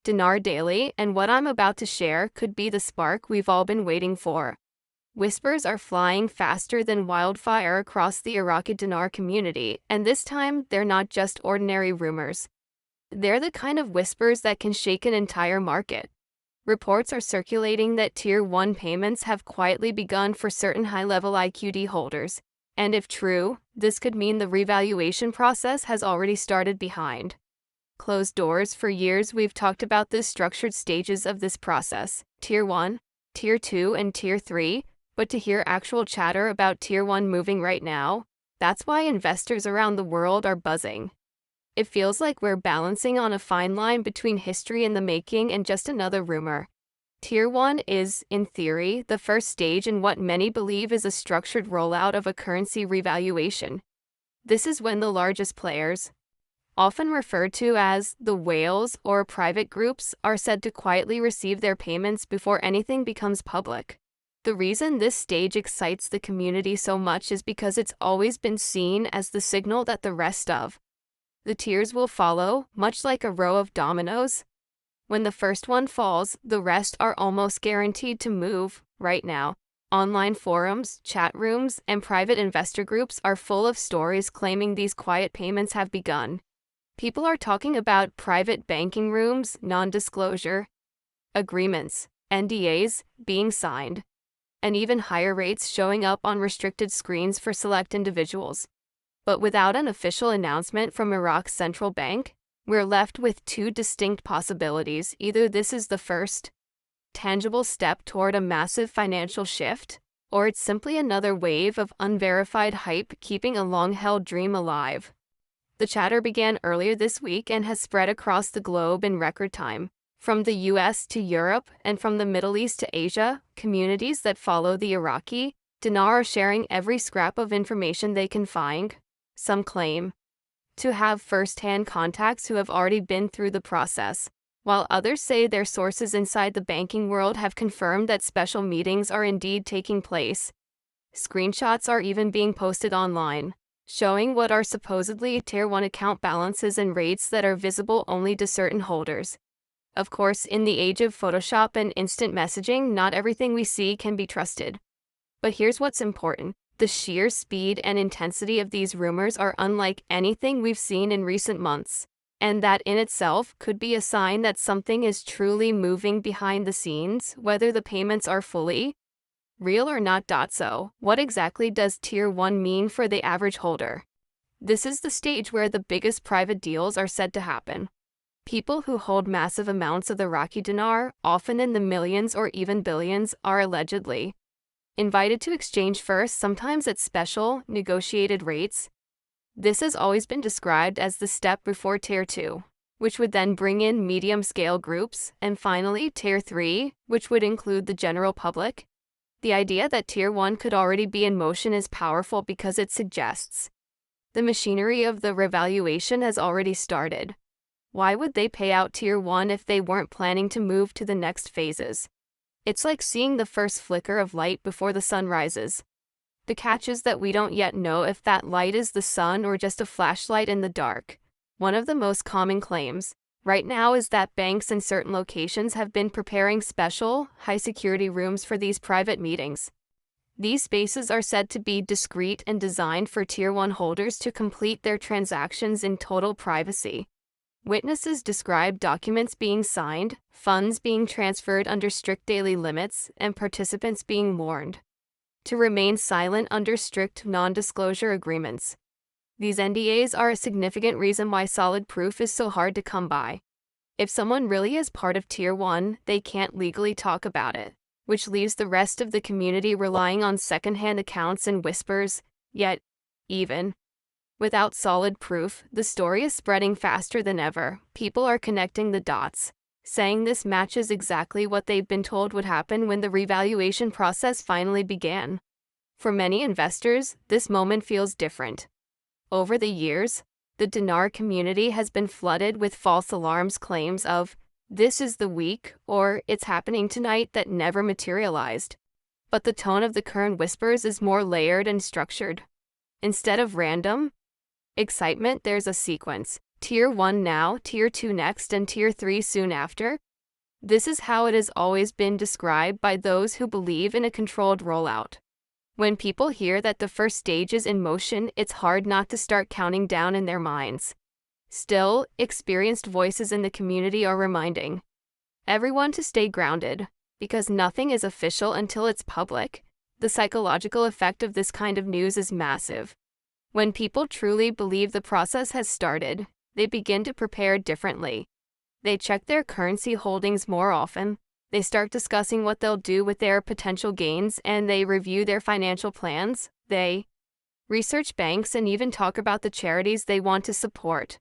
Dinar Daily, and what I'm about to share could be the spark we've all been waiting for. Whispers are flying faster than wildfire across the Iraqi dinar community, and this time they're not just ordinary rumors. They're the kind of whispers that can shake an entire market. Reports are circulating that Tier 1 payments have quietly begun for certain high-level IQD holders, and if true, this could mean the revaluation process has already started behind closed doors. For years we've talked about the structured stages of this process, Tier 1, Tier 2, and Tier 3, but to hear actual chatter about Tier 1 moving right now, that's why investors around the world are buzzing. It feels like we're balancing on a fine line between history in the making and just another rumor. Tier 1 is, in theory, the first stage in what many believe is a structured rollout of a currency revaluation. This is when the largest players, often referred to as the whales or private groups, are said to quietly receive their payments before anything becomes public. The reason this stage excites the community so much is because it's always been seen as the signal that the rest of the tiers will follow, much like a row of dominoes. When the first one falls, the rest are almost guaranteed to move. Right now, online forums, chat rooms, and private investor groups are full of stories claiming these quiet payments have begun. People are talking about private banking rooms, non-disclosure agreements, NDAs, being signed, and even higher rates showing up on restricted screens for select individuals. But without an official announcement from Iraq's central bank, we're left with two distinct possibilities. Either this is the first tangible step toward a massive financial shift, or it's simply another wave of unverified hype keeping a long-held dream alive. The chatter began earlier this week and has spread across the globe in record time. From the US to Europe and from the Middle East to Asia, communities that follow the Iraqi dinar are sharing every scrap of information they can find. Some claim to have first-hand contacts who have already been through the process, while others say their sources inside the banking world have confirmed that special meetings are indeed taking place. Screenshots are even being posted online, showing what are supposedly Tier 1 account balances and rates that are visible only to certain holders. Of course, in the age of Photoshop and instant messaging, not everything we see can be trusted. But here's what's important. The sheer speed and intensity of these rumors are unlike anything we've seen in recent months, and that in itself could be a sign that something is truly moving behind the scenes, whether the payments are fully real or not. So, what exactly does Tier 1 mean for the average holder? This is the stage where the biggest private deals are said to happen. People who hold massive amounts of the Iraqi dinar, often in the millions or even billions, are allegedly invited to exchange first, sometimes at special, negotiated rates. This has always been described as the step before Tier 2, which would then bring in medium-scale groups, and finally Tier 3, which would include the general public. The idea that Tier 1 could already be in motion is powerful because it suggests the machinery of the revaluation has already started. Why would they pay out Tier 1 if they weren't planning to move to the next phases? It's like seeing the first flicker of light before the sun rises. The catch is that we don't yet know if that light is the sun or just a flashlight in the dark. One of the most common claims right now is that banks in certain locations have been preparing special, high-security rooms for these private meetings. These spaces are said to be discreet and designed for Tier 1 holders to complete their transactions in total privacy. Witnesses describe documents being signed, funds being transferred under strict daily limits, and participants being warned to remain silent under strict non-disclosure agreements. These NDAs are a significant reason why solid proof is so hard to come by. If someone really is part of Tier 1, they can't legally talk about it, which leaves the rest of the community relying on second-hand accounts and whispers. Yet, even without solid proof, the story is spreading faster than ever. People are connecting the dots, saying this matches exactly what they've been told would happen when the revaluation process finally began. For many investors, this moment feels different. Over the years, the dinar community has been flooded with false alarms, claims of, "This is the week," or "It's happening tonight," that never materialized. But the tone of the current whispers is more layered and structured. Instead of random excitement, there's a sequence. Tier 1 now, Tier 2 next, and Tier 3 soon after? This is how it has always been described by those who believe in a controlled rollout. When people hear that the first stage is in motion, it's hard not to start counting down in their minds. Still, experienced voices in the community are reminding everyone to stay grounded, because nothing is official until it's public. The psychological effect of this kind of news is massive. When people truly believe the process has started, they begin to prepare differently. They check their currency holdings more often. They start discussing what they'll do with their potential gains, and they review their financial plans. They research banks and even talk about the charities they want to support.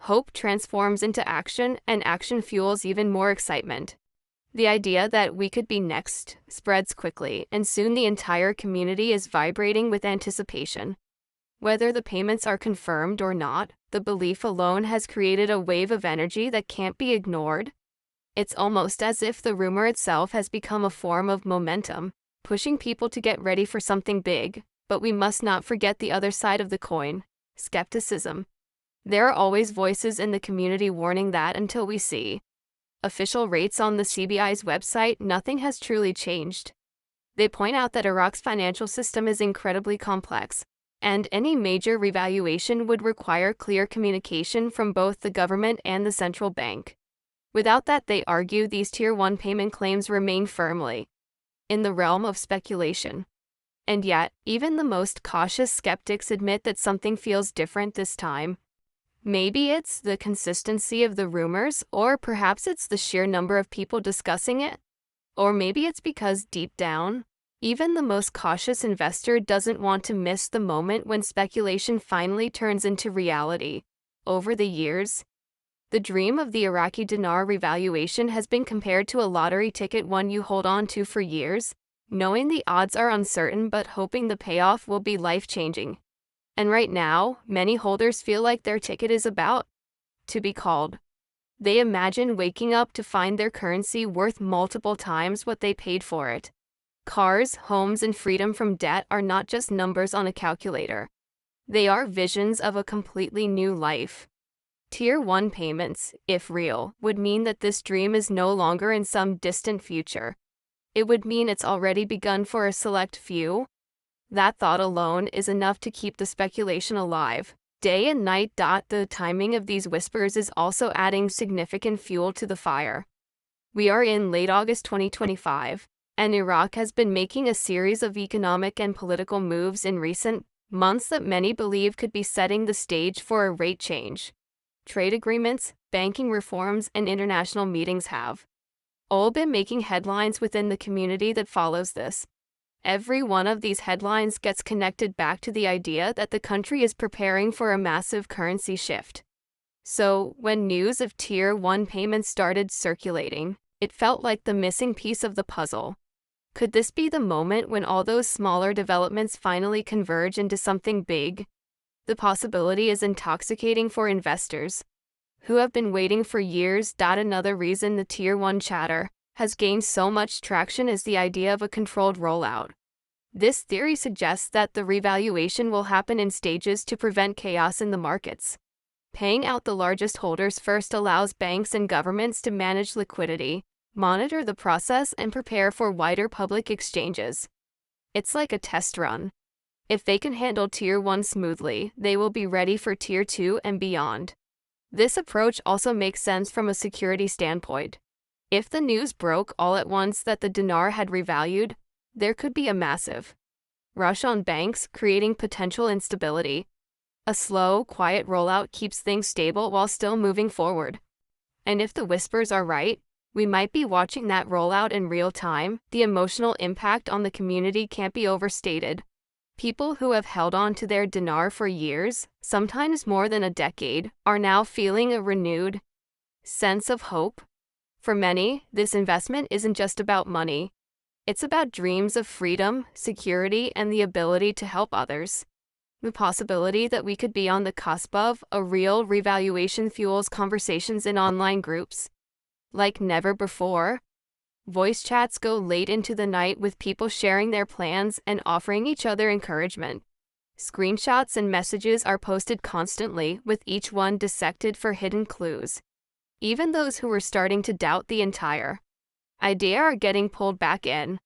Hope transforms into action, and action fuels even more excitement. The idea that we could be next spreads quickly, and soon the entire community is vibrating with anticipation. Whether the payments are confirmed or not, the belief alone has created a wave of energy that can't be ignored. It's almost as if the rumor itself has become a form of momentum, pushing people to get ready for something big. But we must not forget the other side of the coin: skepticism. There are always voices in the community warning that until we see official rates on the CBI's website, nothing has truly changed. They point out that Iraq's financial system is incredibly complex, and any major revaluation would require clear communication from both the government and the central bank. Without that, they argue, these Tier 1 payment claims remain firmly in the realm of speculation. And yet, even the most cautious skeptics admit that something feels different this time. Maybe it's the consistency of the rumors, or perhaps it's the sheer number of people discussing it. Or maybe it's because deep down, even the most cautious investor doesn't want to miss the moment when speculation finally turns into reality. Over the years, the dream of the Iraqi dinar revaluation has been compared to a lottery ticket, one you hold on to for years, knowing the odds are uncertain but hoping the payoff will be life-changing. And right now, many holders feel like their ticket is about to be called. They imagine waking up to find their currency worth multiple times what they paid for it. Cars, homes, and freedom from debt are not just numbers on a calculator. They are visions of a completely new life. Tier 1 payments, if real, would mean that this dream is no longer in some distant future. It would mean it's already begun for a select few. That thought alone is enough to keep the speculation alive, day and night. The timing of these whispers is also adding significant fuel to the fire. We are in late August 2025, and Iraq has been making a series of economic and political moves in recent months that many believe could be setting the stage for a rate change. Trade agreements, banking reforms, and international meetings have all been making headlines within the community that follows this. Every one of these headlines gets connected back to the idea that the country is preparing for a massive currency shift. So, when news of Tier 1 payments started circulating, it felt like the missing piece of the puzzle. Could this be the moment when all those smaller developments finally converge into something big? The possibility is intoxicating for investors who have been waiting for years. Another reason the Tier 1 chatter has gained so much traction is the idea of a controlled rollout. This theory suggests that the revaluation will happen in stages to prevent chaos in the markets. Paying out the largest holders first allows banks and governments to manage liquidity, monitor the process, and prepare for wider public exchanges. It's like a test run. If they can handle Tier 1 smoothly, they will be ready for Tier 2 and beyond. This approach also makes sense from a security standpoint. If the news broke all at once that the dinar had revalued, there could be a massive rush on banks, creating potential instability. A slow, quiet rollout keeps things stable while still moving forward. And if the whispers are right, we might be watching that rollout in real time. The emotional impact on the community can't be overstated. People who have held on to their dinar for years, sometimes more than a decade, are now feeling a renewed sense of hope. For many, this investment isn't just about money. It's about dreams of freedom, security, and the ability to help others. The possibility that we could be on the cusp of a real revaluation fuels conversations in online groups like never before. Voice chats go late into the night with people sharing their plans and offering each other encouragement. Screenshots and messages are posted constantly, with each one dissected for hidden clues. Even those who were starting to doubt the entire idea are getting pulled back in.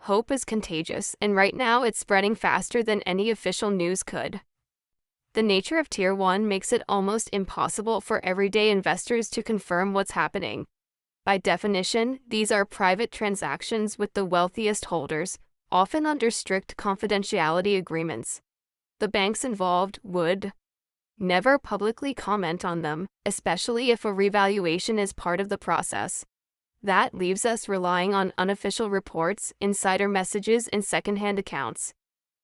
Hope is contagious, and right now it's spreading faster than any official news could. The nature of Tier 1 makes it almost impossible for everyday investors to confirm what's happening. By definition, these are private transactions with the wealthiest holders, often under strict confidentiality agreements. The banks involved would never publicly comment on them, especially if a revaluation is part of the process. That leaves us relying on unofficial reports, insider messages, and secondhand accounts.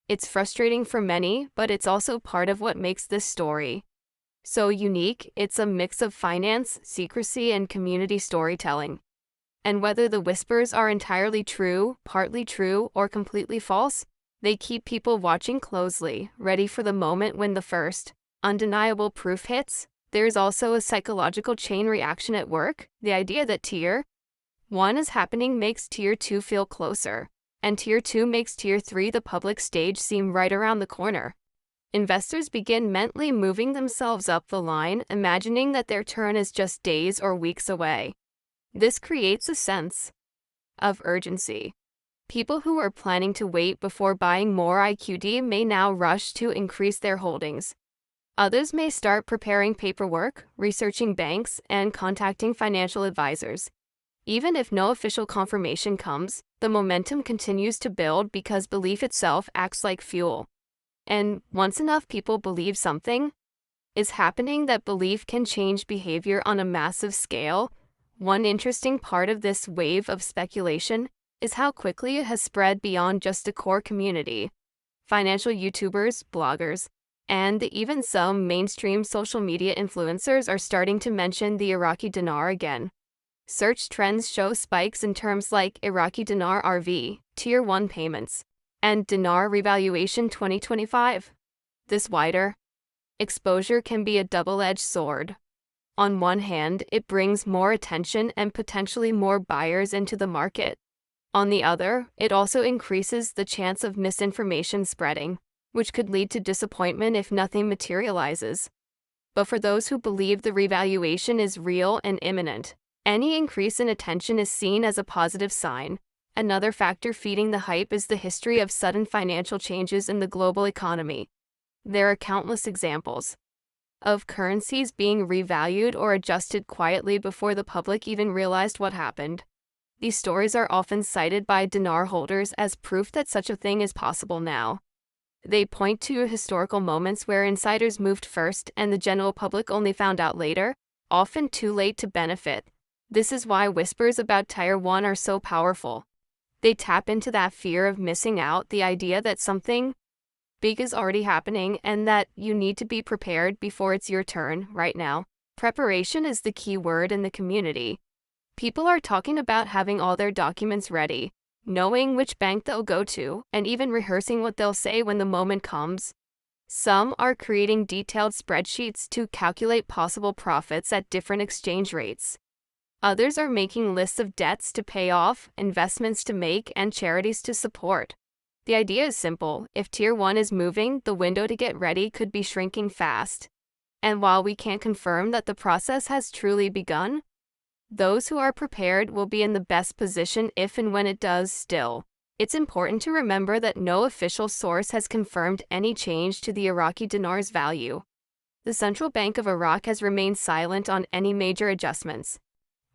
It's frustrating for many, but it's also part of what makes this story so unique. It's a mix of finance, secrecy, and community storytelling. And whether the whispers are entirely true, partly true, or completely false, they keep people watching closely, ready for the moment when the first undeniable proof hits. There's also a psychological chain reaction at work. The idea that Tier 1 is happening makes Tier 2 feel closer, and Tier 2 makes Tier 3, the public stage, seem right around the corner. Investors begin mentally moving themselves up the line, imagining that their turn is just days or weeks away. This creates a sense of urgency. People who are planning to wait before buying more IQD may now rush to increase their holdings. Others may start preparing paperwork, researching banks, and contacting financial advisors. Even if no official confirmation comes, the momentum continues to build because belief itself acts like fuel. And once enough people believe something is happening, that belief can change behavior on a massive scale. One interesting part of this wave of speculation is how quickly it has spread beyond just a core community. Financial YouTubers, bloggers, and even some mainstream social media influencers are starting to mention the Iraqi dinar again. Search trends show spikes in terms like Iraqi dinar RV, Tier 1 payments, and dinar revaluation 2025. This wider exposure can be a double-edged sword. On one hand, it brings more attention and potentially more buyers into the market. On the other, it also increases the chance of misinformation spreading, which could lead to disappointment if nothing materializes. But for those who believe the revaluation is real and imminent, any increase in attention is seen as a positive sign. Another factor feeding the hype is the history of sudden financial changes in the global economy. There are countless examples of currencies being revalued or adjusted quietly before the public even realized what happened. These stories are often cited by dinar holders as proof that such a thing is possible now. They point to historical moments where insiders moved first and the general public only found out later, often too late to benefit. This is why whispers about Tier 1 are so powerful. They tap into that fear of missing out, the idea that something big is already happening and that you need to be prepared before it's your turn. Right now, preparation is the key word in the community. People are talking about having all their documents ready, knowing which bank they'll go to, and even rehearsing what they'll say when the moment comes. Some are creating detailed spreadsheets to calculate possible profits at different exchange rates. Others are making lists of debts to pay off, investments to make, and charities to support. The idea is simple. If Tier 1 is moving, the window to get ready could be shrinking fast. And while we can't confirm that the process has truly begun, those who are prepared will be in the best position if and when it does. Still, it's important to remember that no official source has confirmed any change to the Iraqi dinar's value. The Central Bank of Iraq has remained silent on any major adjustments.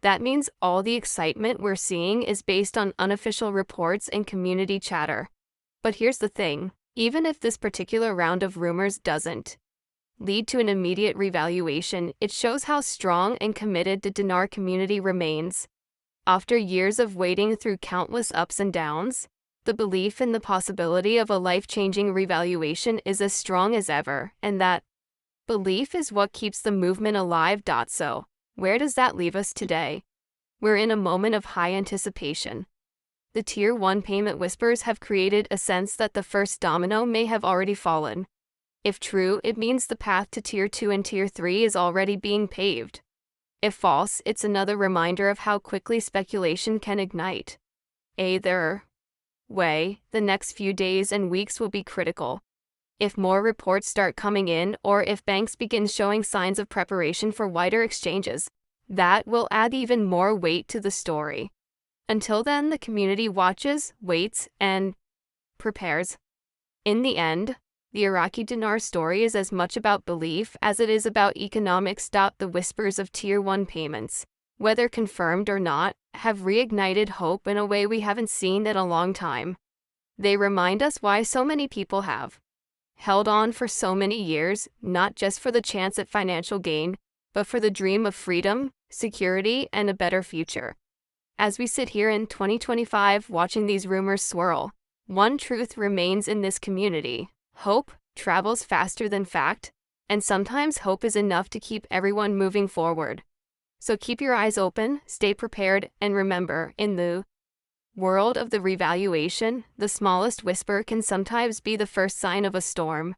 That means all the excitement we're seeing is based on unofficial reports and community chatter. But here's the thing, even if this particular round of rumors doesn't lead to an immediate revaluation, it shows how strong and committed the dinar community remains. After years of wading through countless ups and downs, the belief in the possibility of a life-changing revaluation is as strong as ever, and that belief is what keeps the movement alive. So, where does that leave us today? We're in a moment of high anticipation. The Tier 1 payment whispers have created a sense that the first domino may have already fallen. If true, it means the path to Tier 2 and Tier 3 is already being paved. If false, it's another reminder of how quickly speculation can ignite. Either way, the next few days and weeks will be critical. If more reports start coming in, or if banks begin showing signs of preparation for wider exchanges, that will add even more weight to the story. Until then, the community watches, waits, and prepares. In the end, the Iraqi dinar story is as much about belief as it is about economics. The whispers of Tier 1 payments, whether confirmed or not, have reignited hope in a way we haven't seen in a long time. They remind us why so many people have held on for so many years, not just for the chance at financial gain, but for the dream of freedom, security, and a better future. As we sit here in 2025 watching these rumors swirl, one truth remains in this community: hope travels faster than fact, and sometimes hope is enough to keep everyone moving forward. So keep your eyes open, stay prepared, and remember, in the world of the revaluation, the smallest whisper can sometimes be the first sign of a storm.